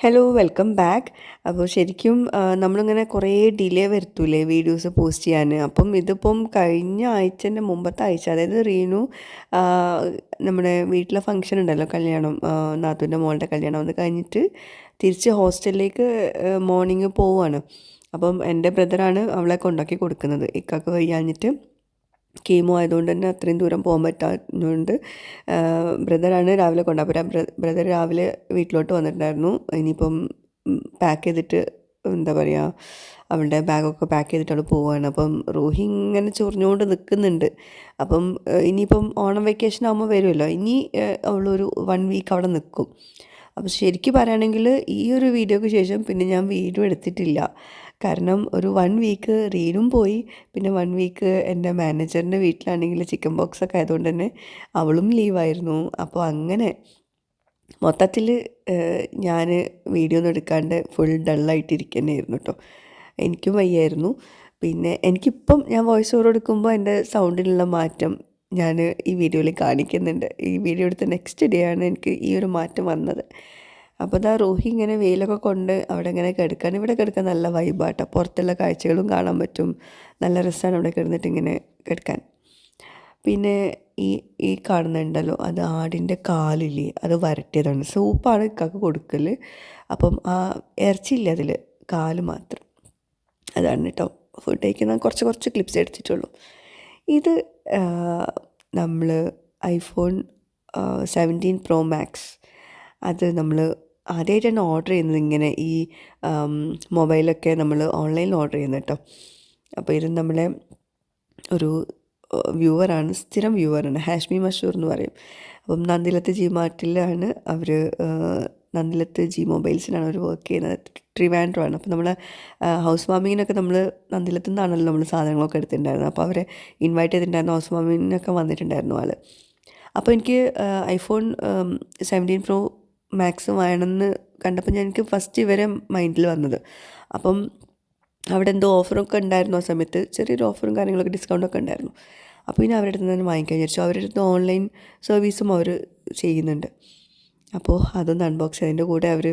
Hello welcome back. അപ്പോൾ ശരിക്കും നമ്മളിങ്ങനെ കുറേ ഡിലേ വരുത്തൂലേ വീഡിയോസ് പോസ്റ്റ് ചെയ്യാൻ. അപ്പം ഇതിപ്പം കഴിഞ്ഞ ആഴ്ചൻ്റെ മുമ്പത്തെ ആഴ്ച, അതായത് റീനു ആ, നമ്മുടെ വീട്ടിലെ ഫംഗ്ഷൻ ഉണ്ടല്ലോ, കല്യാണം, നാത്തൂൻ്റെ മോളുടെ കല്യാണം, അത് കഴിഞ്ഞിട്ട് തിരിച്ച് ഹോസ്റ്റലിലേക്ക് മോർണിംഗ് പോവുകയാണ്. അപ്പം എൻ്റെ ബ്രദറാണ് അവളെ കൊണ്ടാക്കി കൊടുക്കുന്നത്. ഇക്കാക്ക് വയ്യാഞ്ഞിട്ട് കീമോ ആയതുകൊണ്ട് തന്നെ അത്രയും ദൂരം പോകാൻ പറ്റാത്തതുകൊണ്ട് ബ്രദറാണ് രാവിലെ കൊണ്ടുപോകുക. അപ്പോൾ ബ്രദർ രാവിലെ വീട്ടിലോട്ട് വന്നിട്ടുണ്ടായിരുന്നു. ഇനിയിപ്പം പാക്ക് ചെയ്തിട്ട് എന്താ പറയുക, അവളുടെ ബാഗൊക്കെ പാക്ക് ചെയ്തിട്ട് അവൾ പോവുകയാണ്. അപ്പം റൂഹി ഇങ്ങനെ ചൊറിഞ്ഞുകൊണ്ട് നിൽക്കുന്നുണ്ട്. അപ്പം ഇനിയിപ്പം ഓണം വെക്കേഷൻ ആകുമ്പോൾ വരുമല്ലോ, ഇനി അവളൊരു 1 വീക്ക് അവിടെ നിൽക്കും. അപ്പോൾ ശരിക്കും പറയുകയാണെങ്കിൽ ഈ ഒരു വീഡിയോയ്ക്ക് ശേഷം പിന്നെ ഞാൻ വീഡിയോ എടുത്തിട്ടില്ല. കാരണം ഒരു 1 വീക്ക് റീനും പോയി, പിന്നെ 1 വീക്ക് എൻ്റെ മാനേജറിൻ്റെ വീട്ടിലാണെങ്കിൽ ചിക്കൻ ബോക്സ് ഒക്കെ ആയതുകൊണ്ട് തന്നെ അവളും ലീവായിരുന്നു. അപ്പോൾ അങ്ങനെ മൊത്തത്തിൽ ഞാൻ വീഡിയോ ഒന്നും എടുക്കാണ്ട് ഫുൾ ഡള്ളായിട്ടിരിക്കുന്നതായിരുന്നു കേട്ടോ. എനിക്കും വയ്യായിരുന്നു. പിന്നെ എനിക്കിപ്പം ഞാൻ വോയിസ് ഓവർ എടുക്കുമ്പോൾ എൻ്റെ സൗണ്ടിലുള്ള മാറ്റം ഞാൻ ഈ വീഡിയോയിൽ കാണിക്കുന്നുണ്ട്. ഈ വീഡിയോ എടുത്ത നെക്സ്റ്റ് ഡേ ആണ് എനിക്ക് ഈ ഒരു മാറ്റം വന്നത്. അപ്പോൾ ഇതാ റൂഹി ഇങ്ങനെ വെയിലൊക്കെ കൊണ്ട് അവിടെ ഇങ്ങനെ കിടക്കാൻ, ഇവിടെ കിടക്കാൻ നല്ല വൈബാട്ടോ. പുറത്തുള്ള കാഴ്ചകളും കാണാൻ പറ്റും. നല്ല രസമാണ് അവിടെ കിടന്നിട്ട് ഇങ്ങനെ കിടക്കാൻ. പിന്നെ ഈ ഈ കാണുന്നുണ്ടല്ലോ, അത് ആടിൻ്റെ കാലില്ലേ, അത് വരട്ടിയതാണ്. സൂപ്പാണ് ഇക്കാക്ക് കൊടുക്കൽ. അപ്പം ആ ഇറച്ചിയില്ല അതിൽ, കാല് മാത്രം. അതാണ് കേട്ടോ ഫുഡ് കഴിക്കുന്ന കുറച്ച് കുറച്ച് ക്ലിപ്സ് എടുത്തിട്ടുള്ളൂ. ഇത് നമ്മൾ ഐഫോൺ 17 Pro Max, അത് നമ്മൾ ആദ്യമായിട്ടാണ് ഓർഡർ ചെയ്യുന്നത്. ഇങ്ങനെ ഈ മൊബൈലൊക്കെ നമ്മൾ ഓൺലൈനിൽ ഓർഡർ ചെയ്യുന്നത് കേട്ടോ. അപ്പോൾ ഇത് നമ്മളെ ഒരു വ്യൂവറാണ്, സ്ഥിരം വ്യൂവറാണ്, ഹാഷ്മി മഷൂർ എന്ന് പറയും. അപ്പം നന്ദിലത്ത് ജി മാർട്ടിലാണ് അവർ, നന്ദിലത്ത് ജി മൊബൈൽസിലാണ് അവർ വർക്ക് ചെയ്യുന്നത്. ട്രിവാൻഡ്രമാണ്. അപ്പോൾ നമ്മൾ ഹൗസ് വാമിങ്ങിനൊക്കെ നമ്മൾ നന്ദിലത്തു നിന്നാണല്ലോ നമ്മൾ സാധനങ്ങളൊക്കെ എടുത്തിട്ടുണ്ടായിരുന്നത്. അപ്പോൾ അവരെ ഇൻവൈറ്റ് ചെയ്തിട്ടുണ്ടായിരുന്നു, ഹൗസ് വാമിങ്ങിനൊക്കെ വന്നിട്ടുണ്ടായിരുന്നു ആൾ. അപ്പോൾ എനിക്ക് ഐഫോൺ 17 Pro Max വേണമെന്ന് കണ്ടപ്പോൾ എനിക്ക് ഫസ്റ്റ് ഇവരെ മൈൻഡിൽ വന്നത്. അപ്പം അവിടെ എന്തോ ഓഫറൊക്കെ ഉണ്ടായിരുന്നു ആ സമയത്ത്, ചെറിയൊരു ഓഫറും കാര്യങ്ങളൊക്കെ ഡിസ്കൗണ്ടൊക്കെ ഉണ്ടായിരുന്നു. അപ്പോൾ ഇനി അവരുടെ അടുത്ത് തന്നെ വാങ്ങിക്കാൻ വിചാരിച്ചു. അവരുടെ അടുത്ത് ഓൺലൈൻ സർവീസും അവർ ചെയ്യുന്നുണ്ട്. അപ്പോൾ അതൊന്ന് അൺബോക്സ് ചെയ്ത് അതിൻ്റെ കൂടെ അവർ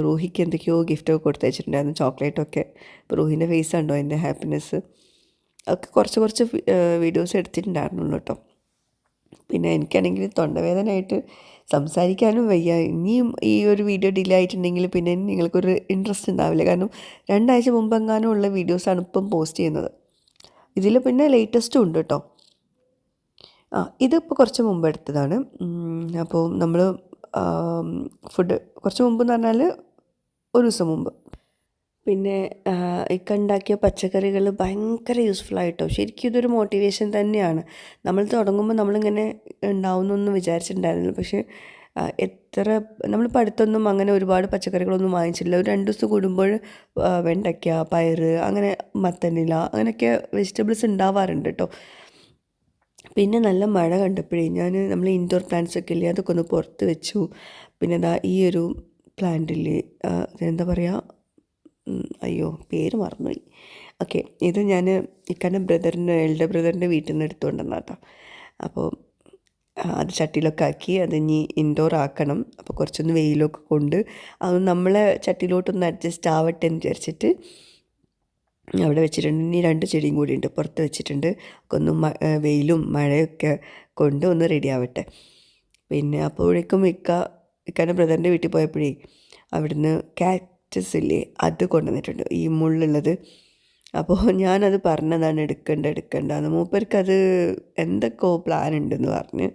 റൂഹിക്ക് എന്തൊക്കെയോ ഗിഫ്റ്റൊക്കെ കൊടുത്ത് വെച്ചിട്ടുണ്ടായിരുന്നു, ചോക്ലേറ്റൊക്കെ. അപ്പോൾ റൂഹിൻ്റെ ഫേസ് ഉണ്ടോ എൻ്റെ ഹാപ്പിനെസ് ഒക്കെ കുറച്ച് വീഡിയോസ് എടുത്തിട്ടുണ്ടായിരുന്നുള്ളൂ കേട്ടോ. പിന്നെ എനിക്കാണെങ്കിൽ തൊണ്ടവേദനയായിട്ട് സംസാരിക്കാനും വയ്യ. ഇനിയും ഈ ഒരു വീഡിയോ ഡിലേ ആയിട്ടുണ്ടെങ്കിൽ പിന്നെ നിങ്ങൾക്കൊരു ഇൻട്രസ്റ്റ് ഉണ്ടാവില്ല. കാരണം 2 ആഴ്ച മുമ്പെങ്ങാനും ഉള്ള വീഡിയോസാണ് ഇപ്പം പോസ്റ്റ് ചെയ്യുന്നത്. ഇതിൽ പിന്നെ ലേറ്റസ്റ്റും ഉണ്ട് കേട്ടോ. ഇതിപ്പോൾ കുറച്ച് മുമ്പ് എടുത്തതാണ്. അപ്പോൾ നമ്മൾ ഫുഡ് കുറച്ച് മുമ്പ് എന്ന് പറഞ്ഞാൽ ഒരു ദിവസം മുമ്പ്. പിന്നെ ഇക്ക ഉണ്ടാക്കിയ പച്ചക്കറികൾ ഭയങ്കര യൂസ്ഫുള്ളായിട്ടോ. ശരിക്കും ഇതൊരു മോട്ടിവേഷൻ തന്നെയാണ്. നമ്മൾ തുടങ്ങുമ്പോൾ നമ്മളിങ്ങനെ ഉണ്ടാവുമെന്നൊന്നും വിചാരിച്ചിട്ടുണ്ടായിരുന്നില്ല. പക്ഷേ എത്ര നമ്മളിപ്പോൾ അടുത്തൊന്നും അങ്ങനെ ഒരുപാട് പച്ചക്കറികളൊന്നും വാങ്ങിച്ചില്ല. ഒരു 2 ദിവസം കൂടുമ്പോൾ വെണ്ടയ്ക്ക, പയർ, അങ്ങനെ മത്തനില, അങ്ങനെയൊക്കെ വെജിറ്റബിൾസ് ഉണ്ടാവാറുണ്ട് കേട്ടോ. പിന്നെ നല്ല മഴ കണ്ടപ്പോഴേ നമ്മൾ ഇൻഡോർ പ്ലാന്റ്സ് ഒക്കെ ഇല്ലേ, അതൊക്കെ ഒന്ന് പുറത്ത് വെച്ചു. പിന്നെ ഇതാ ഈ ഒരു പ്ലാന്റില്ലേ, എന്താ പറയുക, അയ്യോ പേര് മറന്നുപോയി. ഓക്കെ, ഇത് ഞാൻ ഇക്കാൻ്റെ എൽഡർ ബ്രദറിൻ്റെ വീട്ടിൽ നിന്ന് എടുത്തുകൊണ്ടുവന്ന കേട്ടോ. അപ്പോൾ അത് ചട്ടിയിലൊക്കെ ആക്കി അത് ഇനി ഇൻഡോർ ആക്കണം. അപ്പോൾ കുറച്ചൊന്ന് വെയിലൊക്കെ കൊണ്ട് അത് നമ്മളെ ചട്ടിയിലോട്ടൊന്ന് അഡ്ജസ്റ്റ് ആവട്ടെ എന്ന് വിചാരിച്ചിട്ട് അവിടെ വെച്ചിട്ടുണ്ട്. ഇനി 2 ചെടിയും കൂടി ഉണ്ട് പുറത്ത് വെച്ചിട്ടുണ്ട്. ഒന്ന് വെയിലും മഴയൊക്കെ കൊണ്ട് ഒന്ന് റെഡി ആവട്ടെ. പിന്നെ അപ്പോഴേക്കും ഇക്കാൻ്റെ ബ്രദറിൻ്റെ വീട്ടിൽ പോയപ്പോഴേ അവിടുന്ന് കാക്ടസ് ഇല്ലേ, അത് കൊണ്ടുവന്നിട്ടുണ്ട്, ഈ മുള്ളുള്ളത്. അപ്പോൾ ഞാനത് പറഞ്ഞതാണ് എടുക്കണ്ടെന്ന്. മൂപ്പർക്കത് എന്തൊക്കെയോ പ്ലാൻ ഉണ്ടെന്ന് പറഞ്ഞ്.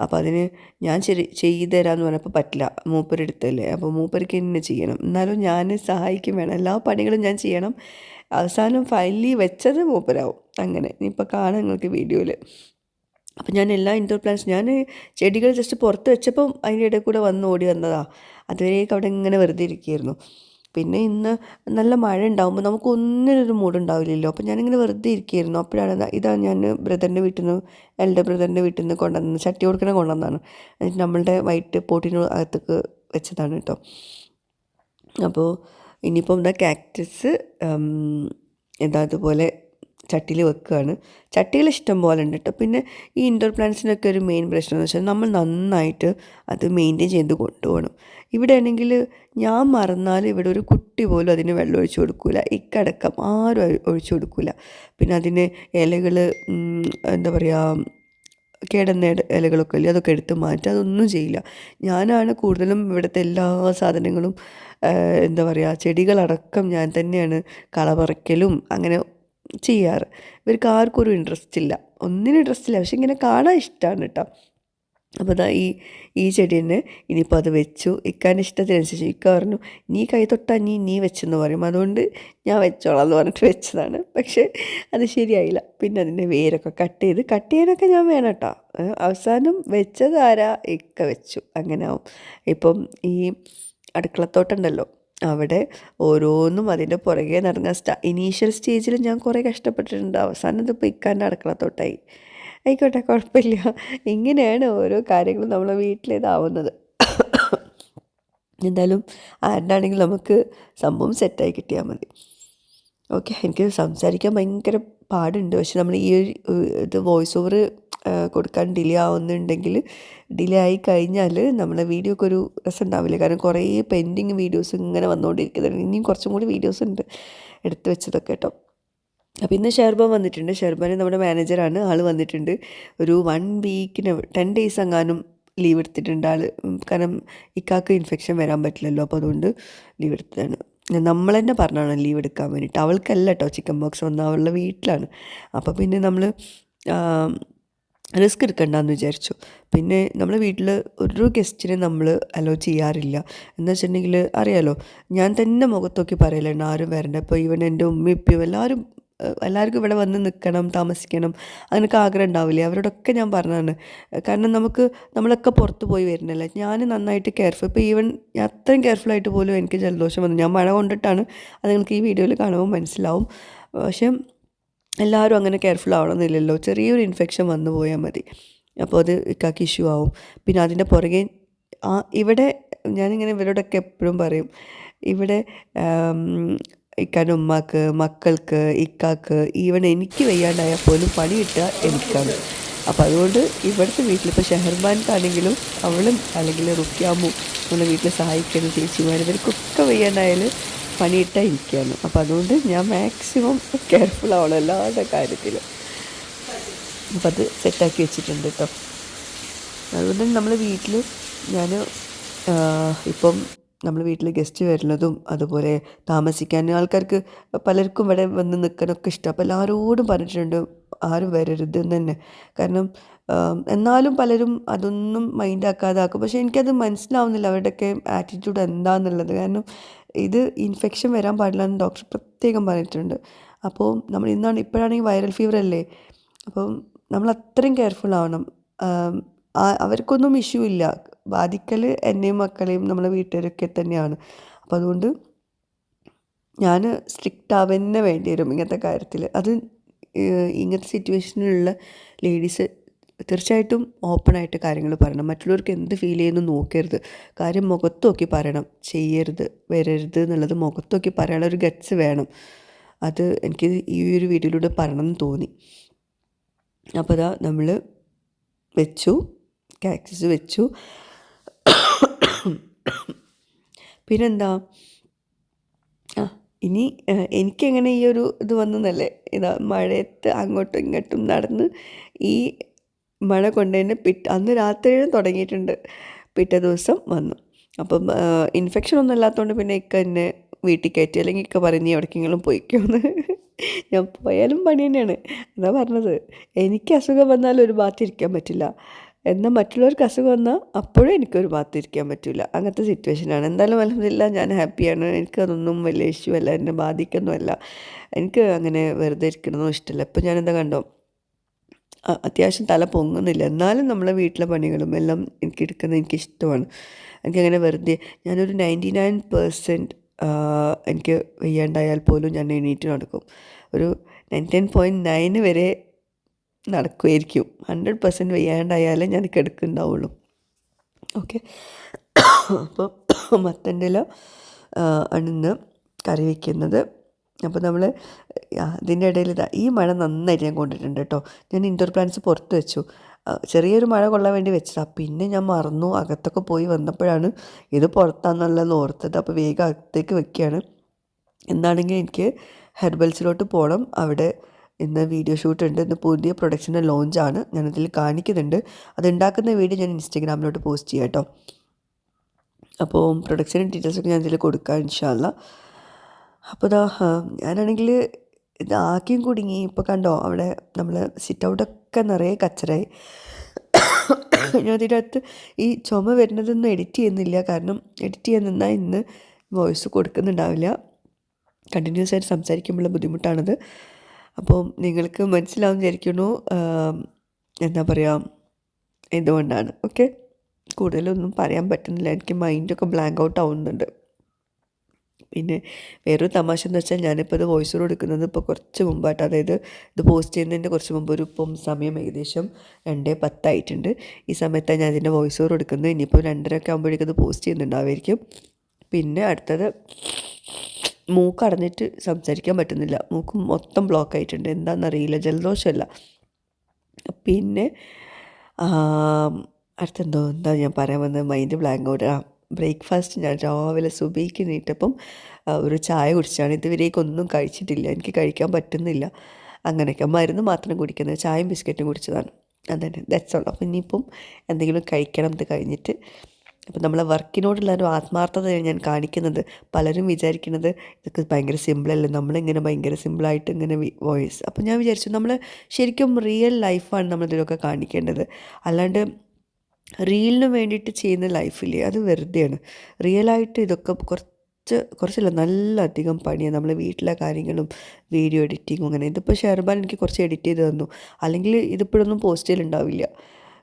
അപ്പോൾ അതിന് ഞാൻ ചെയ്തു തരാമെന്ന് പറഞ്ഞപ്പോൾ പറ്റില്ല, മൂപ്പരെടുത്തല്ലേ, അപ്പോൾ മൂപ്പർക്ക് തന്നെ ചെയ്യണം. എന്നാലും ഞാൻ സഹായിക്കും വേണം, എല്ലാ പണികളും ഞാൻ ചെയ്യണം. അവസാനം ഫൈനലി വെച്ചത് മൂപ്പരാവും. അങ്ങനെ ഇനിയിപ്പോൾ കാണാം നിങ്ങൾക്ക് വീഡിയോയിൽ. അപ്പോൾ ഞാൻ എല്ലാ ഇൻഡോർ പ്ലാന്റ്സ്, ഞാൻ ചെടികൾ ജസ്റ്റ് പുറത്ത് വെച്ചപ്പം അതിൻ്റെ ഇടയിൽ കൂടെ ഓടി വന്നതാണ്. അതുവരേക്കും അവിടെ ഇങ്ങനെ വെറുതെ ഇരിക്കുകയായിരുന്നു. പിന്നെ ഇന്ന് നല്ല മഴ ഉണ്ടാകുമ്പോൾ നമുക്ക് ഒന്നിനൊരു മൂടുണ്ടാവില്ലല്ലോ. അപ്പോൾ ഞാനിങ്ങനെ വെറുതെ ഇരിക്കുകയായിരുന്നു. അപ്പോഴാണ് ഇതാണ് ഞാൻ ബ്രദറിൻ്റെ വീട്ടിൽ നിന്ന്, എൽഡർ ബ്രദറിൻ്റെ വീട്ടിൽ നിന്ന് കൊണ്ടുവന്നത്, ചട്ടി കൊടുക്കണ കൊണ്ടുവന്നതാണ്. എന്നിട്ട് നമ്മളുടെ വൈറ്റ് പോട്ടിന് അകത്തേക്ക് വെച്ചതാണ് കേട്ടോ. അപ്പോൾ ഇനിയിപ്പം കാക്ടസ് എന്താ അതുപോലെ ചട്ടിയിൽ വെക്കുകയാണ്. ചട്ടികൾ ഇഷ്ടം പോലെ ഉണ്ട് കേട്ടോ. പിന്നെ ഈ ഇൻഡോർ പ്ലാന്റ്സിനൊക്കെ ഒരു മെയിൻ പ്രശ്നം എന്ന് വെച്ചാൽ നമ്മൾ നന്നായിട്ട് അത് മെയിൻറ്റെയിൻ ചെയ്ത് കൊണ്ടുപോകണം. ഇവിടെ ആണെങ്കിൽ ഞാൻ മറന്നാൽ ഇവിടെ ഒരു കുട്ടി പോലും അതിന് വെള്ളം ഒഴിച്ചു കൊടുക്കില്ല, ഇക്കടക്കം ആരും ഒഴിച്ചു കൊടുക്കില്ല. പിന്നെ അതിന് ഇലകൾ എന്താ പറയുക, കേടുന്ന ഇലകളൊക്കെ ഇല്ലേ, അതൊക്കെ എടുത്ത് മാറ്റുക, അതൊന്നും ചെയ്യില്ല. ഞാനാണ് കൂടുതലും ഇവിടുത്തെ എല്ലാ സാധനങ്ങളും എന്താ പറയുക, ചെടികളടക്കം ഞാൻ തന്നെയാണ് കള പറിക്കലും അങ്ങനെ ചെയ്യാറ്. ഇവർക്ക് ആർക്കും ഒരു ഇൻട്രസ്റ്റ് ഇല്ല, ഒന്നിനും ഇൻട്രസ്റ്റ് ഇല്ല, പക്ഷെ ഇങ്ങനെ കാണാൻ ഇഷ്ടമാണ് കേട്ടോ. അപ്പോൾ അതാ ഈ ചെടി തന്നെ ഇനിയിപ്പോൾ അത് വെച്ചു. ഇക്കാൻ്റെ ഇഷ്ടത്തിനനുസരിച്ച് ഇക്ക പറഞ്ഞു, നീ കൈ തൊട്ടാൽ നീ വെച്ചെന്ന് പറയും, അതുകൊണ്ട് ഞാൻ വെച്ചോളാം എന്ന് പറഞ്ഞിട്ട് വെച്ചതാണ്. പക്ഷേ അത് ശരിയായില്ല. പിന്നെ അതിൻ്റെ വേരൊക്കെ കട്ട് ചെയ്യാനൊക്കെ ഞാൻ വേണം കേട്ടോ. അവസാനം വെച്ചത് ആരാ, ഇക്ക വെച്ചു. അങ്ങനെ ആവും. ഇപ്പം ഈ അടുക്കളത്തോട്ടമുണ്ടല്ലോ, അവിടെ ഓരോന്നും അതിൻ്റെ പുറകെ നടന്ന ഇനീഷ്യൽ സ്റ്റേജിൽ ഞാൻ കുറേ കഷ്ടപ്പെട്ടിട്ടുണ്ട്. അവസാനം ഇതിപ്പോൾ ഇക്കാൻ്റെ അടുക്കളത്തോട്ടമായി. ആയിക്കോട്ടെ, കുഴപ്പമില്ല. ഇങ്ങനെയാണ് ഓരോ കാര്യങ്ങളും നമ്മളെ വീട്ടിലേതാവുന്നത്. എന്തായാലും ആരുടെയാണെങ്കിലും നമുക്ക് സംഭവം സെറ്റായി കിട്ടിയാൽ മതി. ഓക്കെ, എനിക്ക് സംസാരിക്കാൻ ഭയങ്കര പാടുണ്ട്. പക്ഷെ നമ്മൾ ഈ ഇത് വോയിസ് ഓവർ കൊടുക്കാൻ ഡിലേ ആവുന്നുണ്ടെങ്കിൽ, ഡിലേ ആയി കഴിഞ്ഞാൽ നമ്മളെ വീഡിയോക്ക് ഒരു രസം ഉണ്ടാവില്ല. കാരണം കുറേ പെൻഡിങ് വീഡിയോസ് ഇങ്ങനെ വന്നുകൊണ്ടിരിക്കുന്നുണ്ട്. ഇനിയും കുറച്ചും കൂടി വീഡിയോസ് ഉണ്ട് എടുത്ത് വെച്ചതൊക്കെ കേട്ടോ. അപ്പോൾ ഇന്ന് ഷെർബാൻ വന്നിട്ടുണ്ട്. ഷെർബാൻ നമ്മുടെ മാനേജറാണ്, ആൾ വന്നിട്ടുണ്ട്. ഒരു 1 വീക്കിന് 10 ഡേയ്സ് എങ്ങാനും ലീവ് എടുത്തിട്ടുണ്ട് ആൾ. കാരണം ഇക്കാക്ക് ഇൻഫെക്ഷൻ വരാൻ പറ്റില്ലല്ലോ, അപ്പോൾ അതുകൊണ്ട് ലീവ് എടുത്തതാണ്. നമ്മൾ തന്നെ പറഞ്ഞാണ് ലീവ് എടുക്കാൻ വേണ്ടിയിട്ട്. അവൾക്കല്ല കേട്ടോ ചിക്കൻ ബോക്സ് വന്ന, അവളുടെ വീട്ടിലാണ്. അപ്പോൾ പിന്നെ നമ്മൾ റിസ്ക് എടുക്കണ്ടെന്ന് വിചാരിച്ചു. പിന്നെ നമ്മളെ വീട്ടിൽ ഒരു ഗസ്റ്റിനെ നമ്മൾ അലോ ചെയ്യാറില്ല. എന്ന് വെച്ചിട്ടുണ്ടെങ്കിൽ അറിയാലോ, ഞാൻ തന്നെ മുഖത്ത് നോക്കി പറയലുണ്ട് ആരും വരണ്ട. ഇപ്പോൾ ഈവൻ എൻ്റെ ഉമ്മയും ഉപ്പയും എല്ലാവർക്കും ഇവിടെ വന്ന് നിൽക്കണം, താമസിക്കണം, അങ്ങനെയൊക്കെ ആഗ്രഹം ഉണ്ടാവില്ലേ, അവരോടൊക്കെ ഞാൻ പറഞ്ഞതാണ്. കാരണം നമ്മളൊക്കെ പുറത്ത് പോയി വരുന്നില്ല. ഞാൻ നന്നായിട്ട് കെയർഫുൾ, ഇപ്പോൾ ഈവൻ ഞാൻ അത്രയും കെയർഫുള്ളായിട്ട് പോലും എനിക്ക് ജലദോഷം വന്നു. ഞാൻ മഴ കൊണ്ടിട്ടാണ്, അത് നിങ്ങൾക്ക് ഈ വീഡിയോയിൽ കാണുമ്പോൾ മനസ്സിലാവും. പക്ഷേ എല്ലാവരും അങ്ങനെ കെയർഫുൾ ആവണമെന്നില്ലല്ലോ, ചെറിയൊരു ഇൻഫെക്ഷൻ വന്നു പോയാൽ മതി, അപ്പോൾ അത് ഇക്കാക്ക് ഇഷ്യൂ ആവും. പിന്നെ അതിൻ്റെ പുറകെ ഇവിടെ ഞാനിങ്ങനെ ഇവരോടൊക്കെ എപ്പോഴും പറയും, ഇവിടെ ഇക്കാൻ്റെ ഉമ്മാക്ക്, മക്കൾക്ക്, ഇക്കാക്ക്, ഈവൻ എനിക്ക് വയ്യാണ്ടായാൽ പോലും പണി കിട്ടുക എനിക്കാണ്. അപ്പോൾ അതുകൊണ്ട് ഇവിടുത്തെ വീട്ടിലിപ്പോൾ ഷെഹർബാൻക്കാണെങ്കിലും അവളും അല്ലെങ്കിൽ റുക്കിയാമ്മു നമ്മുടെ വീട്ടിൽ സഹായിക്കുന്ന ചേച്ചിമാർ, ഇവർക്കൊക്കെ വയ്യാണ്ടായാൽ പണിയിട്ടാൽ ഇരിക്കുകയാണ്. അപ്പോൾ അതുകൊണ്ട് ഞാൻ മാക്സിമം കെയർഫുൾ ആവണം എല്ലാവരുടെ കാര്യത്തിലും. അപ്പം അത് സെറ്റാക്കി വെച്ചിട്ടുണ്ട് കേട്ടോ. അതുകൊണ്ട് നമ്മൾ വീട്ടിൽ ഞാൻ ഇപ്പം നമ്മൾ വീട്ടിൽ ഗസ്റ്റ് വരുന്നതും അതുപോലെ താമസിക്കാൻ ആൾക്കാർക്ക് പലർക്കും ഇവിടെ വന്ന് നിൽക്കാനൊക്കെ ഇഷ്ടം. അപ്പോൾ എല്ലാവരോടും പറഞ്ഞിട്ടുണ്ട് ആരും വരരുത് എന്ന് തന്നെ. കാരണം എന്നാലും പലരും അതൊന്നും മൈൻഡാക്കാതാക്കും. പക്ഷേ എനിക്കത് മനസ്സിലാവുന്നില്ല അവരുടെയൊക്കെ ആറ്റിറ്റ്യൂഡ് എന്താണെന്നുള്ളത്. കാരണം ഇത് ഇൻഫെക്ഷൻ വരാൻ പാടില്ല എന്ന് ഡോക്ടർ പ്രത്യേകം പറഞ്ഞിട്ടുണ്ട്. അപ്പോൾ നമ്മൾ ഇപ്പോഴാണെങ്കിൽ വൈറൽ ഫീവർ അല്ലേ, അപ്പം നമ്മൾ അത്രയും കെയർഫുൾ ആവണം. അവർക്കൊന്നും ഇഷ്യൂ ഇല്ല, ബാധിക്കൽ എന്നെയും മക്കളെയും നമ്മളെ വീട്ടുകാരൊക്കെ തന്നെയാണ്. അപ്പോൾ അതുകൊണ്ട് ഞാൻ സ്ട്രിക്റ്റ് ആവുന്നേ വേണ്ടി വരും ഇങ്ങനത്തെ കാര്യത്തിൽ. അത് ഇങ്ങനത്തെ സിറ്റുവേഷനിലുള്ള ലേഡീസ് തീർച്ചയായിട്ടും ഓപ്പണായിട്ട് കാര്യങ്ങൾ പറയണം. മറ്റുള്ളവർക്ക് എന്ത് ഫീൽ ചെയ്യുന്നു നോക്കരുത്. കാര്യം മുഖത്ത് നോക്കി പറയണം, ചെയ്യരുത്, വരരുത് എന്നുള്ളത് മുഖത്ത് നോക്കി പറയാനുള്ള ഒരു ഗട്ട്സ് വേണം. അത് എനിക്ക് ഈ ഒരു വീഡിയോയിലൂടെ പറയണമെന്ന് തോന്നി. അപ്പോൾ അതാ നമ്മൾ വെച്ചു, കാക്ടസ് വെച്ചു. പിന്നെന്താ, ഇനി എനിക്കെങ്ങനെ ഈ ഒരു ഇത് വന്നതല്ലേ, ഇതാ മഴയത്ത് അങ്ങോട്ടും ഇങ്ങോട്ടും നടന്ന് ഈ മഴ കൊണ്ടുതന്നെ അന്ന് രാത്രിയിലും തുടങ്ങിയിട്ടുണ്ട്, പിറ്റേ ദിവസം വന്നു. അപ്പം ഇൻഫെക്ഷൻ ഒന്നും ഇല്ലാത്തതുകൊണ്ട് പിന്നെ ഇക്ക എന്നെ വീട്ടിൽ കയറ്റി, അല്ലെങ്കിൽ ഇക്ക പറയും നീ എവിടേക്കെങ്കിലും പോയിക്കോന്ന്. ഞാൻ പോയാലും പണി തന്നെയാണ്, അതാ പറഞ്ഞത്. എനിക്ക് അസുഖം വന്നാലും ഒരു ഭാഗത്തിരിക്കാൻ പറ്റില്ല, എന്നാൽ മറ്റുള്ളവർക്ക് അസുഖം വന്നാൽ അപ്പോഴും എനിക്കൊരു ഭാഗത്തിരിക്കാൻ പറ്റില്ല. അങ്ങനത്തെ സിറ്റുവേഷനാണ്. എന്തായാലും അൽഹംദുലില്ലാ ഞാൻ ഹാപ്പിയാണ്. എനിക്കതൊന്നും വലിയ ഇഷ്യൂ അല്ല, എന്നെ ബാധിക്കുന്നതല്ല. എനിക്ക് അങ്ങനെ വെറുതെ ഇരിക്കണമെന്നും ഇഷ്ടമല്ല. ഇപ്പം ഞാനെന്താ കണ്ടോ, അത്യാവശ്യം തല പൊങ്ങുന്നില്ല, എന്നാലും നമ്മളെ വീട്ടിലെ പണികളും എല്ലാം എനിക്കിഷ്ടമാണ്. എനിക്കങ്ങനെ വെറുതെ ഞാനൊരു 99% എനിക്ക് വയ്യാണ്ടായാൽ പോലും ഞാൻ എണീറ്റ് നടക്കും. ഒരു 99.9 വരെ നടക്കുമായിരിക്കും. 100% വയ്യാണ്ടായാലേ ഞാൻ കിടക്കുന്നുണ്ടാവുള്ളൂ. ഓക്കെ, അപ്പോൾ മത്തൻ്റെ ഇല ആണ് ഇന്ന് കറി വയ്ക്കുന്നത്. അപ്പോൾ നമ്മൾ ഇതിൻ്റെ ഇടയിൽ ഈ മഴ നന്നായിട്ട് ഞാൻ കൊണ്ടിട്ടുണ്ട് കേട്ടോ. ഞാൻ ഇൻഡോർ പ്ലാന്റ്സ് പുറത്ത് വെച്ചു. ചെറിയൊരു മഴ കൊള്ളാൻ വേണ്ടി വെച്ചതാണ്. പിന്നെ ഞാൻ മറന്നു, അകത്തൊക്കെ പോയി വന്നപ്പോഴാണ് ഇത് പുറത്താണെന്നുള്ളത് ഓർത്തത്. അപ്പോൾ വേഗം അകത്തേക്ക് വെക്കുകയാണ്. എന്താണെങ്കിലും എനിക്ക് ഹെർബൽസിലോട്ട് പോകണം. അവിടെ ഇന്ന് വീഡിയോ ഷൂട്ട് ഉണ്ട്. ഇന്ന് പുതിയ പ്രൊഡക്റ്റിൻ്റെ ലോഞ്ചാണ്, ഞാനതിൽ കാണിക്കുന്നുണ്ട്. അതുണ്ടാക്കുന്ന വീഡിയോ ഞാൻ ഇൻസ്റ്റാഗ്രാമിലോട്ട് പോസ്റ്റ് ചെയ്യാം കേട്ടോ. അപ്പോൾ പ്രൊഡക്റ്റിൻ്റെ ഡീറ്റെയിൽസൊക്കെ ഞാൻ ഇതിൽ കൊടുക്കാം ഇൻഷാ അല്ലാ. അപ്പോൾ ഞാനാണെങ്കിൽ ഇത് ആക്കിയും കുടുങ്ങി. ഇപ്പോൾ കണ്ടോ അവിടെ നമ്മൾ സിറ്റ് ഔട്ടൊക്കെ നിറയെ കച്ചറായി. ഞാൻ ഇതിനകത്ത് ഈ ചുമ വരുന്നതൊന്നും എഡിറ്റ് ചെയ്യുന്നില്ല, കാരണം എഡിറ്റ് ചെയ്യാൻ നിന്നാൽ ഇന്ന് വോയിസ് കൊടുക്കുന്നുണ്ടാവില്ല. കണ്ടിന്യൂസ് ആയിട്ട് സംസാരിക്കുമ്പോഴുള്ള ബുദ്ധിമുട്ടാണത്. അപ്പോൾ നിങ്ങൾക്ക് മനസ്സിലാവും വിചാരിക്കുന്നു എന്താ പറയുക എന്തുകൊണ്ടാണ്. ഓക്കെ, കൂടുതലൊന്നും പറയാൻ പറ്റുന്നില്ല, എനിക്ക് മൈൻഡൊക്കെ ബ്ലാങ്ക് ഔട്ട് ആവുന്നുണ്ട്. പിന്നെ വേറൊരു തമാശ എന്ന് വെച്ചാൽ ഞാനിപ്പോൾ ഇത് വോയിസ് കൊടുക്കുന്നത് ഇപ്പോൾ കുറച്ച് മുമ്പായിട്ട്, അതായത് ഇത് പോസ്റ്റ് ചെയ്യുന്നതിൻ്റെ കുറച്ച് മുമ്പ് ഇപ്പം സമയം ഏകദേശം 2:10 ആയിട്ടുണ്ട്. ഈ സമയത്താണ് ഞാൻ ഇതിൻ്റെ വോയിസ് ഓവർ കൊടുക്കുന്നത്. ഇനിയിപ്പോൾ 2:30 ആകുമ്പോഴേക്കും ഇത് പോസ്റ്റ് ചെയ്യുന്നുണ്ടാവുമായിരിക്കും. പിന്നെ അടുത്തത് മൂക്കടഞ്ഞിട്ട് സംസാരിക്കാൻ പറ്റുന്നില്ല, മൂക്ക് മൊത്തം ബ്ലോക്ക് ആയിട്ടുണ്ട്, എന്താണെന്നറിയില്ല, ജലദോഷമല്ല. പിന്നെ അടുത്തെന്തോ എന്താ ഞാൻ പറയാൻ വന്നത്, മൈൻഡ് ബ്ലാങ്ക് ഔട്ട്. ബ്രേക്ക്ഫാസ്റ്റ് ഞാൻ രാവിലെ സുബഹിക്ക് എണീറ്റപ്പം ഒരു ചായ കുടിച്ചാണ്. ഇതുവരേക്കൊന്നും കഴിച്ചിട്ടില്ല, എനിക്ക് കഴിക്കാൻ പറ്റുന്നില്ല. അങ്ങനെയൊക്കെ മരുന്ന് മാത്രം കുടിക്കുന്നത്, ചായയും ബിസ്ക്കറ്റും കുടിച്ചതാണ്. അതന്നെ, ദാറ്റ്സ് ഓൾ. അപ്പോൾ ഇനിയിപ്പം എന്തെങ്കിലും കഴിക്കണം ഇത് കഴിഞ്ഞിട്ട്. അപ്പോൾ നമ്മളെ വർക്കിനോടുള്ള ഒരു ആത്മാർത്ഥതയാണ് ഞാൻ കാണിക്കുന്നത്. പലരും വിചാരിക്കുന്നത് ഇതൊക്കെ ഭയങ്കര സിമ്പിളല്ലേ, നമ്മളിങ്ങനെ ഭയങ്കര സിമ്പിളായിട്ട് ഇങ്ങനെ വോയിസ്. അപ്പോൾ ഞാൻ വിചാരിച്ചു നമ്മൾ ശരിക്കും റിയൽ ലൈഫാണ് നമ്മളിതിലൊക്കെ കാണിക്കേണ്ടത്. അല്ലാണ്ട് റീലിന് വേണ്ടിയിട്ട് ചെയ്യുന്ന ലൈഫില്ലേ, അത് വെറുതെയാണ്. റിയലായിട്ട് ഇതൊക്കെ കുറച്ചല്ല, നല്ല അധികം പണിയാണ്. നമ്മൾ വീട്ടിലെ കാര്യങ്ങളും വീഡിയോ എഡിറ്റിങ്ങും അങ്ങനെ. ഇതിപ്പോൾ ഷെർബാൻ എനിക്ക് കുറച്ച് എഡിറ്റ് ചെയ്ത് തന്നു, അല്ലെങ്കിൽ ഇതിപ്പോഴൊന്നും പോസ്റ്റ് ചെയ്യലുണ്ടാവില്ല.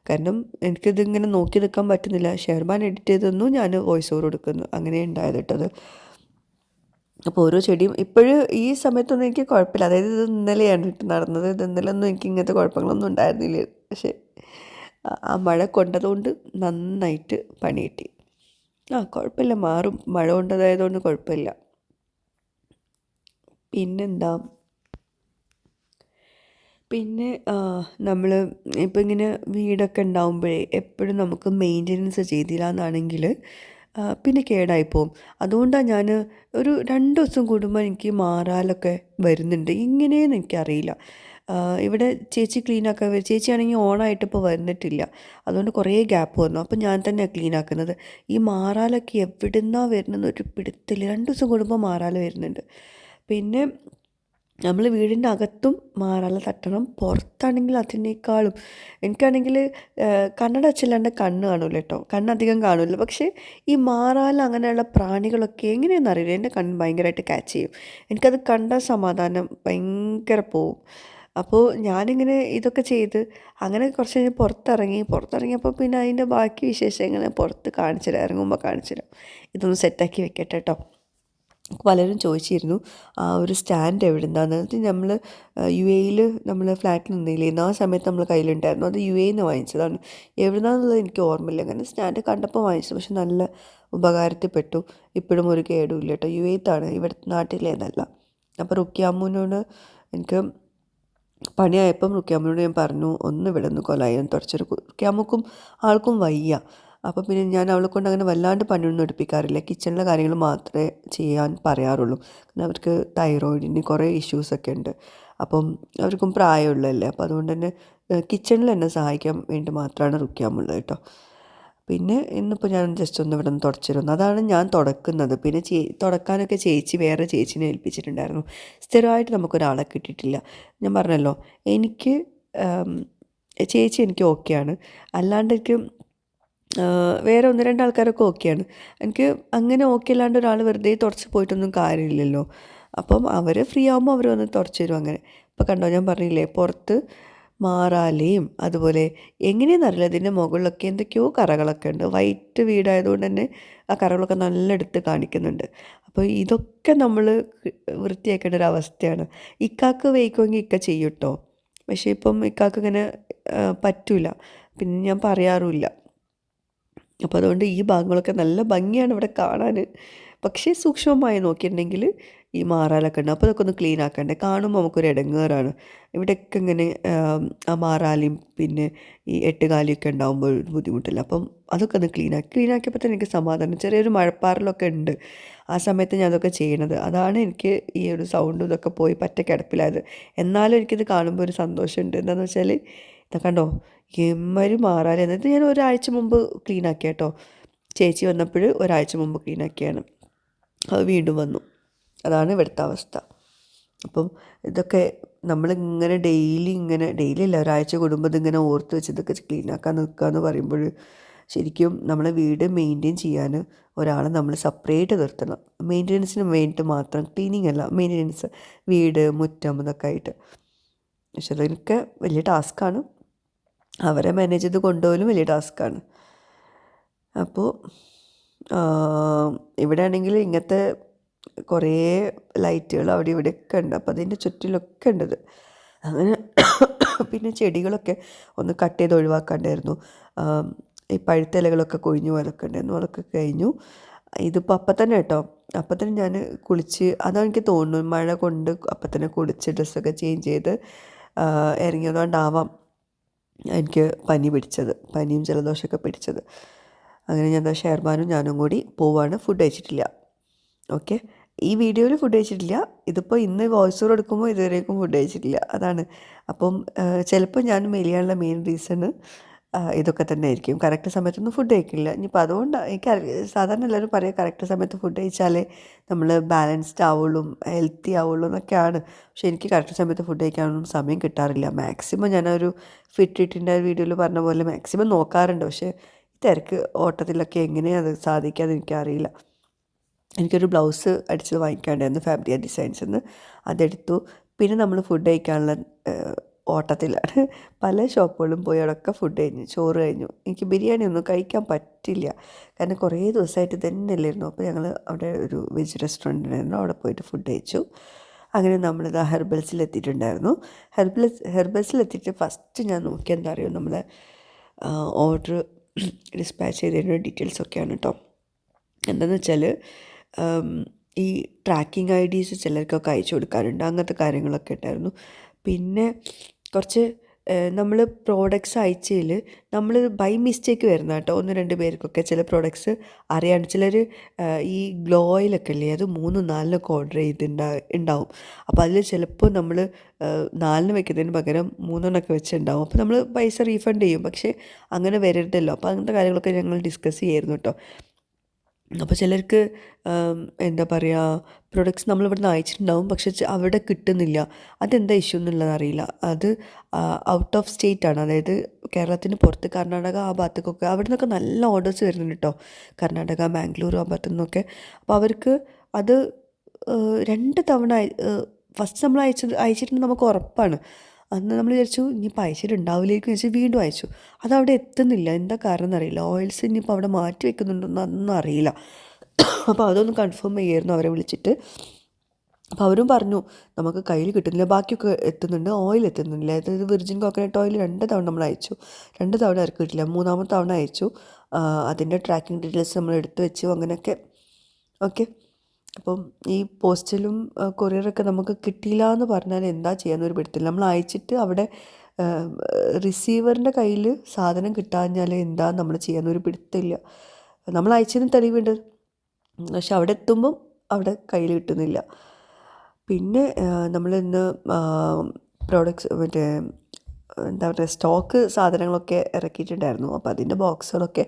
കാരണം എനിക്കിതിങ്ങനെ നോക്കി നിൽക്കാൻ പറ്റുന്നില്ല. ഷെർബാൻ എഡിറ്റ് ചെയ്ത് തന്നു, ഞാൻ വോയിസ് ഓവർ കൊടുക്കുന്നു, അങ്ങനെ ഉണ്ടായത് കേട്ടത്. അപ്പോൾ ഓരോ ചെടിയും ഇപ്പോഴും ഈ സമയത്തൊന്നും എനിക്ക് കുഴപ്പമില്ല. അതായത് ഇത് ഇന്നലെയാണ് നടന്നത്. ഇത് ഇന്നലെയൊന്നും എനിക്ക് ഇങ്ങനത്തെ കുഴപ്പങ്ങളൊന്നും ഉണ്ടായിരുന്നില്ല. പക്ഷേ ആ മഴ കൊണ്ടതുകൊണ്ട് നന്നായിട്ട് പണി കിട്ടി. കുഴപ്പമില്ല, മാറും. മഴ കൊണ്ടതായതുകൊണ്ട് കുഴപ്പമില്ല. പിന്നെന്താ, പിന്നെ നമ്മൾ ഇപ്പം ഇങ്ങനെ വീടൊക്കെ ഉണ്ടാവുമ്പോഴേ എപ്പോഴും നമുക്ക് മെയിൻ്റനൻസ് ചെയ്തില്ല എന്നാണെങ്കിൽ പിന്നെ കേടായിപ്പോവും. അതുകൊണ്ടാണ് ഞാൻ ഒരു 2 ദിവസം കൂടുമ്പോൾ എനിക്ക് മാറാലൊക്കെ വരുന്നുണ്ട്. ഇങ്ങനെയെന്ന് എനിക്കറിയില്ല. ഇവിടെ ചേച്ചി ക്ലീനാക്കാൻ വരും. ചേച്ചിയാണെങ്കിൽ ഓണായിട്ട് ഇപ്പോൾ വന്നിട്ടില്ല, അതുകൊണ്ട് കുറേ ഗ്യാപ്പ് വന്നു. അപ്പോൾ ഞാൻ തന്നെയാണ് ക്ലീനാക്കുന്നത്. ഈ മാറാലൊക്കെ എവിടെ നിന്നാണ് വരുന്നതെന്ന് ഒരു പിടുത്തില്ല. 2 ദിവസം കൂടുമ്പോൾ മാറാല വരുന്നുണ്ട്. പിന്നെ നമ്മൾ വീടിൻ്റെ അകത്തും മാറാല തട്ടണം, പുറത്താണെങ്കിൽ അതിനേക്കാളും. എനിക്കാണെങ്കിൽ കണ്ണട വെച്ചില്ലാണ്ട് കണ്ണ് കാണില്ല കേട്ടോ, കണ്ണധികം കാണില്ല. പക്ഷേ ഈ മാറാല അങ്ങനെയുള്ള പ്രാണികളൊക്കെ എങ്ങനെയാണെന്ന് അറിയില്ല, എൻ്റെ കണ്ണ് ഭയങ്കരമായിട്ട് ക്യാച്ച് ചെയ്യും. എനിക്കത് കണ്ട സമാധാനം ഭയങ്കര പോവും. അപ്പോൾ ഞാനിങ്ങനെ ഇതൊക്കെ ചെയ്ത് അങ്ങനെ കുറച്ച് കഴിഞ്ഞ് പുറത്തിറങ്ങിയപ്പോൾ പിന്നെ അതിൻ്റെ ബാക്കി വിശേഷങ്ങൾ പുറത്ത് കാണിച്ചുതരാം, ഇറങ്ങുമ്പോൾ കാണിച്ചുതരാം. ഇതൊന്ന് സെറ്റാക്കി വെക്കട്ടെ കേട്ടോ. പലരും ചോദിച്ചിരുന്നു ആ ഒരു സ്റ്റാൻഡ് എവിടെ നിന്നാണ്. അത് നമ്മൾ UAE നമ്മൾ ഫ്ലാറ്റിൽ നിന്നില്ലായിരുന്നു, ആ സമയത്ത് നമ്മൾ കയ്യിലുണ്ടായിരുന്നു. അത് UAE നിന്ന് വാങ്ങിച്ചതാണ്. എവിടെ നിന്നാണെന്നുള്ളത് എനിക്ക് ഓർമ്മയില്ല. അങ്ങനെ സ്റ്റാൻഡ് കണ്ടപ്പോൾ വാങ്ങിച്ചു, പക്ഷെ നല്ല ഉപകാരത്തിൽപ്പെട്ടു. ഇപ്പോഴും ഒരു കേടുമില്ല കേട്ടോ. UAE-ത്താണ്, ഇവിടെ നാട്ടിലേതല്ല. അപ്പോൾ റുക്കിയാമ്മൂനോട് എനിക്ക് പണിയായപ്പം റുക്കിയാമ്മയോട് ഞാൻ പറഞ്ഞു, ഒന്ന് ഇവിടെ നിന്ന് കൊലായം തുടച്ചൊരു. റുക്കിയാമ്മക്കും ആൾക്കും വയ്യ. അപ്പോൾ പിന്നെ ഞാൻ അവളെ കൊണ്ട് അങ്ങനെ വല്ലാണ്ട് പണിയൊന്നും എടുപ്പിക്കാറില്ല. കിച്ചണിലെ കാര്യങ്ങൾ മാത്രമേ ചെയ്യാൻ പറയാറുള്ളൂ. കാരണം അവർക്ക് തൈറോയിഡിന് കുറേ ഇഷ്യൂസൊക്കെ ഉണ്ട്. അപ്പം അവർക്കും പ്രായമുള്ളതല്ലേ. അപ്പോൾ അതുകൊണ്ട് തന്നെ കിച്ചണിൽ എന്നെ സഹായിക്കാൻ വേണ്ടി മാത്രമാണ് റുക്കിയാമ്മുള്ളത് കേട്ടോ. പിന്നെ ഇന്നിപ്പോൾ ഞാൻ ജസ്റ്റ് ഒന്ന് ഇവിടെ നിന്ന് തുടച്ചിരുന്നു. അതാണ് ഞാൻ തുടക്കുന്നത്. പിന്നെ തുടക്കാനൊക്കെ വേറെ ചേച്ചിനെ ഏൽപ്പിച്ചിട്ടുണ്ടായിരുന്നു. സ്ഥിരമായിട്ട് നമുക്കൊരാളെ കിട്ടിയിട്ടില്ല. ഞാൻ പറഞ്ഞല്ലോ, എനിക്ക് ചേച്ചി എനിക്ക് ഓക്കെയാണ്. അല്ലാണ്ട് എനിക്ക് വേറെ 1-2 ആൾക്കാരൊക്കെ ഓക്കെയാണ്. എനിക്ക് അങ്ങനെ ഓക്കെ അല്ലാണ്ട് ഒരാൾ വെറുതെ തുടച്ച് പോയിട്ടൊന്നും കാര്യമില്ലല്ലോ. അപ്പം അവർ ഫ്രീ ആകുമ്പോൾ അവർ വന്ന് തുടച്ച് തരും. അങ്ങനെ ഇപ്പോൾ കണ്ടോ, ഞാൻ പറഞ്ഞില്ലേ പുറത്ത് മാറാലയും അതുപോലെ എങ്ങനെയെന്നറിയില്ല ഇതിൻ്റെ മുകളിലൊക്കെ എന്തൊക്കെയോ കറകളൊക്കെ ഉണ്ട്. വൈറ്റ് വീടായതുകൊണ്ട് തന്നെ ആ കറകളൊക്കെ നല്ല എടുത്ത് കാണിക്കുന്നുണ്ട്. അപ്പോൾ ഇതൊക്കെ നമ്മൾ വൃത്തിയാക്കേണ്ട ഒരു അവസ്ഥയാണ്. ഇക്കാക്ക് വയ്ക്കുമെങ്കിൽ ഇക്ക ചെയ്യും കേട്ടോ. പക്ഷേ ഇപ്പം ഇക്കാക്ക് ഇങ്ങനെ പറ്റില്ല, പിന്നെ ഞാൻ പറയാറുമില്ല. അപ്പോൾ അതുകൊണ്ട് ഈ ഭാഗങ്ങളൊക്കെ നല്ല ഭംഗിയാണ് ഇവിടെ കാണാൻ. പക്ഷേ സൂക്ഷ്മമായി നോക്കിയിട്ടുണ്ടെങ്കിൽ ഈ മാറാലൊക്കെ ഉണ്ട്. അപ്പോൾ അതൊക്കെ ഒന്ന് ക്ലീൻ ആക്കണ്ടേ. കാണുമ്പോൾ നമുക്കൊരു ഇടങ്ങേറാണ്. ഇവിടെയൊക്കെ ഇങ്ങനെ ആ മാറാലയും പിന്നെ ഈ എട്ടുകാലിയൊക്കെ ഉണ്ടാകുമ്പോൾ ബുദ്ധിമുട്ടില്ല. അപ്പം അതൊക്കെ ഒന്ന് ക്ലീനാക്കിയപ്പോൾ തന്നെ എനിക്ക് സമാധാനം. ചെറിയൊരു മഴപ്പാറലൊക്കെ ഉണ്ട്. ആ സമയത്ത് ഞാൻ അതൊക്കെ ചെയ്യണത്. അതാണ് എനിക്ക് ഈ ഒരു സൗണ്ടും ഇതൊക്കെ പോയി പറ്റ കിടപ്പിലായത്. എന്നാലും എനിക്കിത് കാണുമ്പോൾ ഒരു സന്തോഷമുണ്ട്. എന്താണെന്ന് വെച്ചാൽ ഇതാ കണ്ടോ, എമ്മരി മാറാല. എന്നിട്ട് ഞാൻ ഒരാഴ്ച മുമ്പ് ക്ലീൻ ആക്കിയ കേട്ടോ. ചേച്ചി വന്നപ്പോൾ ഒരാഴ്ച മുമ്പ് ക്ലീൻ ആക്കിയാണ്. അത് വീണ്ടും വന്നു. അതാണ് ഇവിടുത്തെ അവസ്ഥ. അപ്പം ഇതൊക്കെ നമ്മളിങ്ങനെ ഡെയിലി അല്ല, ഒരാഴ്ച കൂടുമ്പോൾ ഇതിങ്ങനെ ഓർത്ത് വെച്ച് ഇതൊക്കെ ക്ലീൻ ആക്കാൻ നിൽക്കുക എന്ന് പറയുമ്പോൾ ശരിക്കും നമ്മളെ വീട് മെയിൻറ്റെയിൻ ചെയ്യാൻ ഒരാളെ നമ്മൾ സെപ്പറേറ്റ് നിർത്തണം. മെയിൻ്റെനൻസിന് വേണ്ടിയിട്ട് മാത്രം, ക്ലീനിങ് അല്ല, മെയിൻ്റെനൻസ്, വീട് മുറ്റം ഇതൊക്കെ ആയിട്ട്. പക്ഷെ അതൊക്കെ വലിയ ടാസ്ക്കാണ്. അവരെ മാനേജ് ചെയ്ത് കൊണ്ടുപോകലും വലിയ ടാസ്ക്കാണ്. അപ്പോൾ ഇവിടെ ആണെങ്കിൽ ഇങ്ങനത്തെ കുറേ ലൈറ്റുകൾ അവിടെ ഇവിടെയൊക്കെ ഉണ്ട്. അപ്പോൾ അതിൻ്റെ ചുറ്റിലൊക്കെ ഉണ്ടത്. അങ്ങനെ പിന്നെ ചെടികളൊക്കെ ഒന്ന് കട്ട് ചെയ്ത് ഒഴിവാക്കാണ്ടായിരുന്നു. ഈ പഴുത്ത ഇലകളൊക്കെ കൊഴിഞ്ഞു പോയതൊക്കെ ഉണ്ടായിരുന്നു. അതൊക്കെ കഴിഞ്ഞു. ഇതിപ്പോൾ അപ്പം തന്നെ കേട്ടോ, അപ്പം തന്നെ ഞാൻ കുളിച്ച്, അതാണ് എനിക്ക് തോന്നുന്നു, മഴ കൊണ്ട് അപ്പം തന്നെ കുളിച്ച് ഡ്രസ്സൊക്കെ ചേഞ്ച് ചെയ്ത് ഇറങ്ങിയതുകൊണ്ടാവാം എനിക്ക് പനിയും ജലദോഷമൊക്കെ പിടിച്ചത്. അങ്ങനെ ഞാൻ ഷെയർബാനും ഞാനും കൂടി പോവാണ്. ഫുഡ് കഴിച്ചിട്ടില്ല. ഓക്കെ, ഈ വീഡിയോയിൽ ഫുഡ് കഴിച്ചിട്ടില്ല. ഇതിപ്പോൾ ഇന്ന് വോയിസ് ഓവർ എടുക്കുമ്പോൾ ഇതുവരേക്കും ഫുഡ് കഴിച്ചിട്ടില്ല. അതാണ്. അപ്പം ചിലപ്പോൾ ഞാൻ മെലിയാനുള്ള മെയിൻ റീസണ് ഇതൊക്കെ തന്നെ ആയിരിക്കും. കറക്റ്റ് സമയത്തൊന്നും ഫുഡ് കഴിക്കില്ല. ഇനിയിപ്പോൾ അതുകൊണ്ട് എനിക്ക് സാധാരണ എല്ലാവരും പറയുക കറക്റ്റ് സമയത്ത് ഫുഡ് കഴിച്ചാലേ നമ്മൾ ബാലൻസ്ഡ് ആവുള്ളൂ, ഹെൽത്തി ആവുള്ളൂ എന്നൊക്കെയാണ്. പക്ഷേ എനിക്ക് കറക്റ്റ് സമയത്ത് ഫുഡ് കഴിക്കാനൊന്നും സമയം കിട്ടാറില്ല. മാക്സിമം ഞാനൊരു ഫിറ്റ് വീഡിയോയിൽ പറഞ്ഞ പോലെ മാക്സിമം നോക്കാറുണ്ട്. പക്ഷേ തിരക്ക് ഓട്ടത്തിലൊക്കെ എങ്ങനെയാണ് അത് സാധിക്കാതെ എനിക്കറിയില്ല. എനിക്കൊരു ബ്ലൗസ് അടിച്ചത് വാങ്ങിക്കാണ്ടായിരുന്നു ഫാബ്രിയ ഡിസൈൻസ് എന്ന്. അതെടുത്തു. പിന്നെ നമ്മൾ ഫുഡ് കഴിക്കാനുള്ള ഓട്ടത്തിലാണ്. പല ഷോപ്പുകളും പോയി അവിടെയൊക്കെ ഫുഡ് കഴിഞ്ഞു, ചോറ് കഴിഞ്ഞു. എനിക്ക് ബിരിയാണി ഒന്നും കഴിക്കാൻ പറ്റില്ല, കാരണം കുറേ ദിവസമായിട്ട് തന്നെ അല്ലായിരുന്നു. അപ്പോൾ ഞങ്ങൾ അവിടെ ഒരു വെജ് റെസ്റ്റോറൻറ്റിനായിരുന്നു, അവിടെ പോയിട്ട് ഫുഡ് കഴിച്ചു. അങ്ങനെ നമ്മളിത് ഹെർബൽസിലെത്തിയിട്ടുണ്ടായിരുന്നു. ഹെർബൽസിലെത്തിയിട്ട് ഫസ്റ്റ് ഞാൻ നോക്കിയത് എന്താ അറിയുമോ, നമ്മളെ ഓർഡർ ഡിസ്പാച്ച് ചെയ്തതിൻ്റെ ഡീറ്റെയിൽസൊക്കെയാണ് കേട്ടോ. എന്താണെന്ന് വെച്ചാൽ ഈ ട്രാക്കിംഗ് IDs ചിലർക്കൊക്കെ അയച്ചു കൊടുക്കാറുണ്ട്. അങ്ങനത്തെ കാര്യങ്ങളൊക്കെ ഉണ്ടായിരുന്നു. പിന്നെ കുറച്ച് നമ്മൾ പ്രോഡക്റ്റ്സ് അയച്ചതിൽ നമ്മൾ ബൈ മിസ്റ്റേക്ക് വരുന്ന കേട്ടോ, 1-2 പേർക്കൊക്കെ ചില പ്രോഡക്റ്റ്സ് അറിയാണ്ട്. ചിലർ ഈ ഗ്ലോ ഓയിലൊക്കെ ഇല്ലേ, അത് 3-4 ഓർഡർ ഉണ്ടാവും. അപ്പോൾ അതിൽ ചിലപ്പോൾ നമ്മൾ 4 വെക്കുന്നതിന് പകരം 3 വെച്ചിട്ടുണ്ടാവും. അപ്പോൾ നമ്മൾ പൈസ റീഫണ്ട് ചെയ്യും. പക്ഷേ അങ്ങനെ വരരുതല്ലോ. അപ്പോൾ അങ്ങനത്തെ കാര്യങ്ങളൊക്കെ ഞങ്ങൾ ഡിസ്കസ് ചെയ്യായിരുന്നു കേട്ടോ. അപ്പോൾ ചിലർക്ക് എന്താ പറയുക, പ്രൊഡക്ട്സ് നമ്മളിവിടുന്ന് അയച്ചിട്ടുണ്ടാവും, പക്ഷെ അവിടെ കിട്ടുന്നില്ല. അതെന്താ ഇഷ്യൂ എന്നുള്ളത് അറിയില്ല. അത് ഔട്ട് ഓഫ് സ്റ്റേറ്റ് ആണ്, അതായത് കേരളത്തിന് പുറത്ത്, കർണാടക ആ ഭാഗത്തേക്കൊക്കെ അവിടെ നിന്നൊക്കെ നല്ല ഓർഡേഴ്സ് വരുന്നുണ്ട് കേട്ടോ. കർണാടക, ബാംഗ്ലൂർ ആ ഭാഗത്തു നിന്നൊക്കെ. അപ്പോൾ അവർക്ക് അത് 2 തവണ ഫസ്റ്റ് നമ്മൾ അയച്ചിട്ടുണ്ട് നമുക്ക് ഉറപ്പാണ്. അന്ന് നമ്മൾ വിചാരിച്ചു ഇനിയിപ്പോൾ അയച്ചിട്ടുണ്ടാവില്ലേക്കും വെച്ചാൽ വീണ്ടും അയച്ചു. അതവിടെ എത്തുന്നില്ല. എന്താ കാരണം എന്നറിയില്ല. ഓയിൽസ് ഇനിയിപ്പോൾ അവിടെ മാറ്റി വെക്കുന്നുണ്ടോയെന്ന് അതൊന്നും അറിയില്ല. അപ്പോൾ അതൊന്ന് കൺഫേം ചെയ്യായിരുന്നു അവരെ വിളിച്ചിട്ട്. അപ്പോൾ അവരും പറഞ്ഞു നമുക്ക് കയ്യിൽ കിട്ടുന്നില്ല, ബാക്കിയൊക്കെ എത്തുന്നുണ്ട്, ഓയിൽ എത്തുന്നില്ല. അതായത് വിർജിൻ കോക്കനട്ട് ഓയിൽ 2 തവണ നമ്മൾ അയച്ചു, 2 തവണ അവർക്ക് കിട്ടില്ല. 3-ാമത്തെ തവണ അയച്ചു. അതിൻ്റെ ട്രാക്കിംഗ് ഡീറ്റെയിൽസ് നമ്മൾ എടുത്തു വെച്ചു, അങ്ങനെയൊക്കെ. ഓക്കെ, അപ്പം ഈ പോസ്റ്റലും കൊറിയറൊക്കെ നമുക്ക് കിട്ടിയില്ല എന്ന് പറഞ്ഞാൽ എന്താ ചെയ്യാന്നൊരു പിടുത്തില്ല. നമ്മൾ അയച്ചിട്ട് അവിടെ റിസീവറിൻ്റെ കയ്യിൽ സാധനം കിട്ടാഞ്ഞാൽ എന്താ നമ്മൾ ചെയ്യാന്നൊരു പിടുത്തില്ല. നമ്മൾ അയച്ചതിന് തെളിവുണ്ട്, പക്ഷെ അവിടെ എത്തുമ്പം അവിടെ കയ്യിൽ കിട്ടുന്നില്ല. പിന്നെ നമ്മൾ ഇന്ന് പ്രോഡക്ട്സ് എന്താ പറയുക, സ്റ്റോക്ക് സാധനങ്ങളൊക്കെ ഇറക്കിയിട്ടുണ്ടായിരുന്നു. അപ്പോൾ അതിൻ്റെ ബോക്സുകളൊക്കെ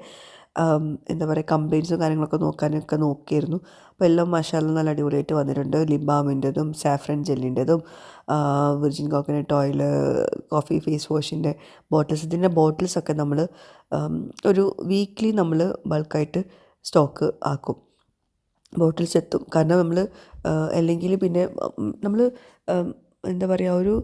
എന്താ പറയുക, കംപ്ലയിൻസും കാര്യങ്ങളൊക്കെ നോക്കാനൊക്കെ നോക്കിയിരുന്നു. അപ്പോൾ എല്ലാം മാഷാഅല്ലാഹ് നല്ല അടിപൊളിയായിട്ട് വന്നിട്ടുണ്ട്. ലിപ് ബാമിൻ്റെതും സാഫ്രൻ ജെല്ലിൻ്റെതും virgin coconut oil, coffee face വാഷിൻ്റെ ബോട്ടിൽസ്. ഇതിൻ്റെ ബോട്ടിൽസൊക്കെ നമ്മൾ ഒരു വീക്ക്ലി നമ്മൾ ബൾക്കായിട്ട് സ്റ്റോക്ക് ആക്കും, ബോട്ടിൽസ് എത്തും. കാരണം നമ്മൾ അല്ലെങ്കിൽ പിന്നെ നമ്മൾ എന്താ പറയുക, ഒരു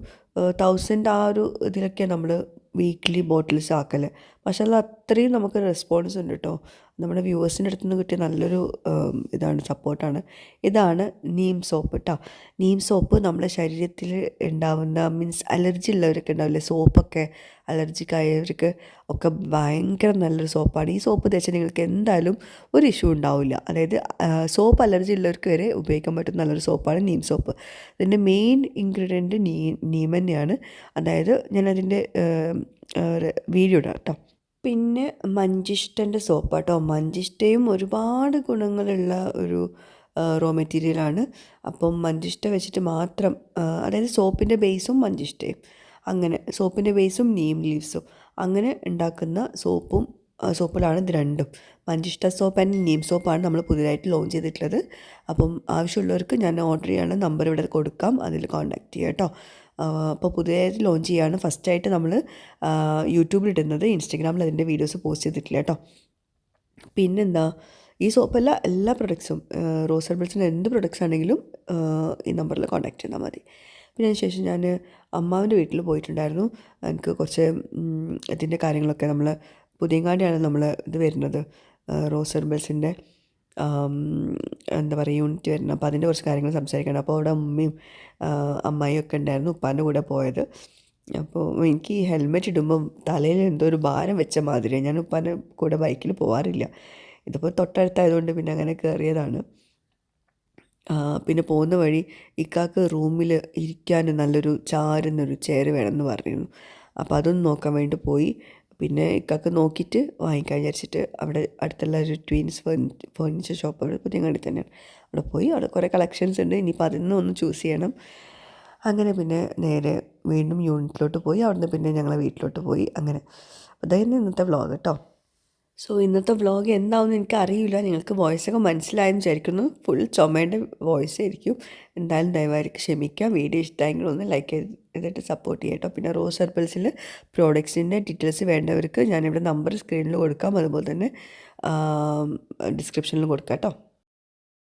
1000 ആ ഒരു ഇതിലൊക്കെ നമ്മൾ വീക്ക്ലി ബോട്ടിൽസ് ആക്കൽ. മാഷാഅല്ലാഹ് അത്രയും നമുക്ക് റെസ്പോൺസ് ഉണ്ട് കേട്ടോ. നമ്മുടെ വ്യൂവേഴ്സിൻ്റെ അടുത്ത് നിന്ന് കിട്ടിയ നല്ലൊരു ഇതാണ് സപ്പോർട്ടാണ്. ഇതാണ് നീം സോപ്പ് കേട്ടോ. നീം സോപ്പ് നമ്മുടെ ശരീരത്തിൽ ഉണ്ടാവുന്ന മീൻസ് അലർജി ഉള്ളവരൊക്കെ ഉണ്ടാവില്ലേ, സോപ്പൊക്കെ അലർജിക്ക് ആയവർക്ക് ഒക്കെ ഭയങ്കര നല്ലൊരു സോപ്പാണ്. ഈ സോപ്പ് തേച്ചാൽ നിങ്ങൾക്ക് എന്തായാലും ഒരു ഇഷ്യൂ ഉണ്ടാവില്ല. അതായത് സോപ്പ് അലർജി ഉള്ളവർക്ക് വരെ ഉപയോഗിക്കാൻ പറ്റുന്ന നല്ലൊരു സോപ്പാണ് നീം സോപ്പ്. ഇതിൻ്റെ മെയിൻ ഇൻഗ്രീഡിയൻറ്റ് നീം തന്നെയാണ്. അതായത് ഞാനതിൻ്റെ വീഡിയോ ഇടാം കേട്ടോ. പിന്നെ മഞ്ചിഷ്ടൻ്റെ സോപ്പ് കേട്ടോ. മഞ്ചിഷ്ടയും ഒരുപാട് ഗുണങ്ങളുള്ള ഒരു റോ മെറ്റീരിയലാണ്. അപ്പം മഞ്ചിഷ്ട വെച്ചിട്ട് മാത്രം, അതായത് സോപ്പിൻ്റെ ബേസും മഞ്ചിഷ്ടയും, അങ്ങനെ സോപ്പിൻ്റെ ബേസും നീം ലീവ്സും അങ്ങനെ ഉണ്ടാക്കുന്ന സോപ്പിലാണ് ഇത് രണ്ടും. മഞ്ചിഷ്ട സോപ്പ് ആൻഡ് നീം സോപ്പാണ് നമ്മൾ പുതിയതായിട്ട് ലോഞ്ച് ചെയ്തിട്ടുള്ളത്. അപ്പം ആവശ്യമുള്ളവർക്ക് ഞാൻ ഓർഡർ ചെയ്യണം, നമ്പർ ഇവിടെ കൊടുക്കാം, അതിൽ കോൺടാക്റ്റ് ചെയ്യാം കേട്ടോ. അപ്പോൾ പുതിയതായിട്ട് ലോഞ്ച് ചെയ്യാണ്. ഫസ്റ്റായിട്ട് നമ്മൾ യൂട്യൂബിലിടുന്നത്, ഇൻസ്റ്റഗ്രാമിൽ അതിൻ്റെ വീഡിയോസ് പോസ്റ്റ് ചെയ്തിട്ടില്ല കേട്ടോ. പിന്നെന്താ, ഈ സോപ്പല്ല എല്ലാ പ്രൊഡക്ട്സും, റോസ് ഹെർബൽസിൻ്റെ എന്ത് പ്രൊഡക്ട്സ് ആണെങ്കിലും ഈ നമ്പറിൽ കോൺടാക്റ്റ് ചെയ്താൽ മതി. പിന്നെ അതിന് ശേഷം ഞാൻ അമ്മാവിൻ്റെ വീട്ടിൽ പോയിട്ടുണ്ടായിരുന്നു. എനിക്ക് കുറച്ച് ഇതിൻ്റെ കാര്യങ്ങളൊക്കെ, നമ്മൾ പുതിയങ്ങാടിയാണ് നമ്മൾ ഇത് വരുന്നത്, റോസ് ഹെർബൽസിൻ്റെ എന്താ പറയുക യൂണിറ്റ് വരുന്നത്. അപ്പോൾ അതിൻ്റെ കുറച്ച് കാര്യങ്ങൾ സംസാരിക്കണം. അപ്പോൾ അവിടെ ഉമ്മയും അമ്മായിയും ഒക്കെ ഉണ്ടായിരുന്നു, ഉപ്പാൻ്റെ കൂടെ പോയത്. അപ്പോൾ എനിക്ക് ഈ ഹെൽമെറ്റ് ഇടുമ്പം തലയിൽ എന്തോ ഒരു ഭാരം വെച്ച മാതിരിയാണ്. ഞാൻ ഉപ്പാൻ്റെ കൂടെ ബൈക്കിൽ പോകാറില്ല. ഇതിപ്പോൾ തൊട്ടടുത്തായതുകൊണ്ട് പിന്നെ അങ്ങനെ കയറിയതാണ്. പിന്നെ പോകുന്ന വഴി ഇക്കാക്ക് റൂമിൽ ഇരിക്കാൻ നല്ലൊരു ചാരുന്നൊരു ചെയർ വേണമെന്ന് പറഞ്ഞിരുന്നു. അപ്പോൾ അതൊന്ന് നോക്കാൻ വേണ്ടി പോയി. പിന്നെ ഇക്കാക്ക് നോക്കിയിട്ട് വാങ്ങിക്കാൻ വിചാരിച്ചിട്ട് അവിടെ അടുത്തുള്ള ഒരു ട്വീൻസ് ഫേർണിച്ചർ ഷോപ്പ്, അവിടെ പുതിയങ്ങാടി തന്നെയാണ്. അവിടെ പോയി, അവിടെ കുറേ കളക്ഷൻസ് ഉണ്ട്. ഇനിയിപ്പോൾ അതിൽ നിന്ന് ഒന്ന് ചൂസ് ചെയ്യണം. അങ്ങനെ പിന്നെ നേരെ വീണ്ടും യൂണിറ്റിലോട്ട് പോയി. അവിടുന്ന് പിന്നെ ഞങ്ങളെ വീട്ടിലോട്ട് പോയി. അങ്ങനെ അതായിരുന്നു ഇന്നത്തെ വ്ളോഗ് കേട്ടോ. സോ ഇന്നത്തെ വ്ളോഗ് എന്താണെന്ന് എനിക്ക് അറിയില്ല. നിങ്ങൾക്ക് വോയിസൊക്കെ മനസ്സിലായെന്ന് വിചാരിക്കുന്നു. ഫുൾ ചുമയുടെ വോയിസ് ആയിരിക്കും. എന്തായാലും ദയവായിരിക്കും ക്ഷമിക്കാം. വീഡിയോ ഇഷ്ടമായെങ്കിൽ ഒന്ന് ലൈക്ക് ചെയ്തിട്ട് സപ്പോർട്ട് ചെയ്യാം കേട്ടോ. പിന്നെ റോസ് ഹെർബൽസിൽ പ്രോഡക്ട്സിൻ്റെ ഡീറ്റെയിൽസ് വേണ്ടവർക്ക് ഞാനിവിടെ നമ്പർ സ്ക്രീനിൽ കൊടുക്കാം, അതുപോലെ തന്നെ ഡിസ്ക്രിപ്ഷനിലും കൊടുക്കാം കേട്ടോ.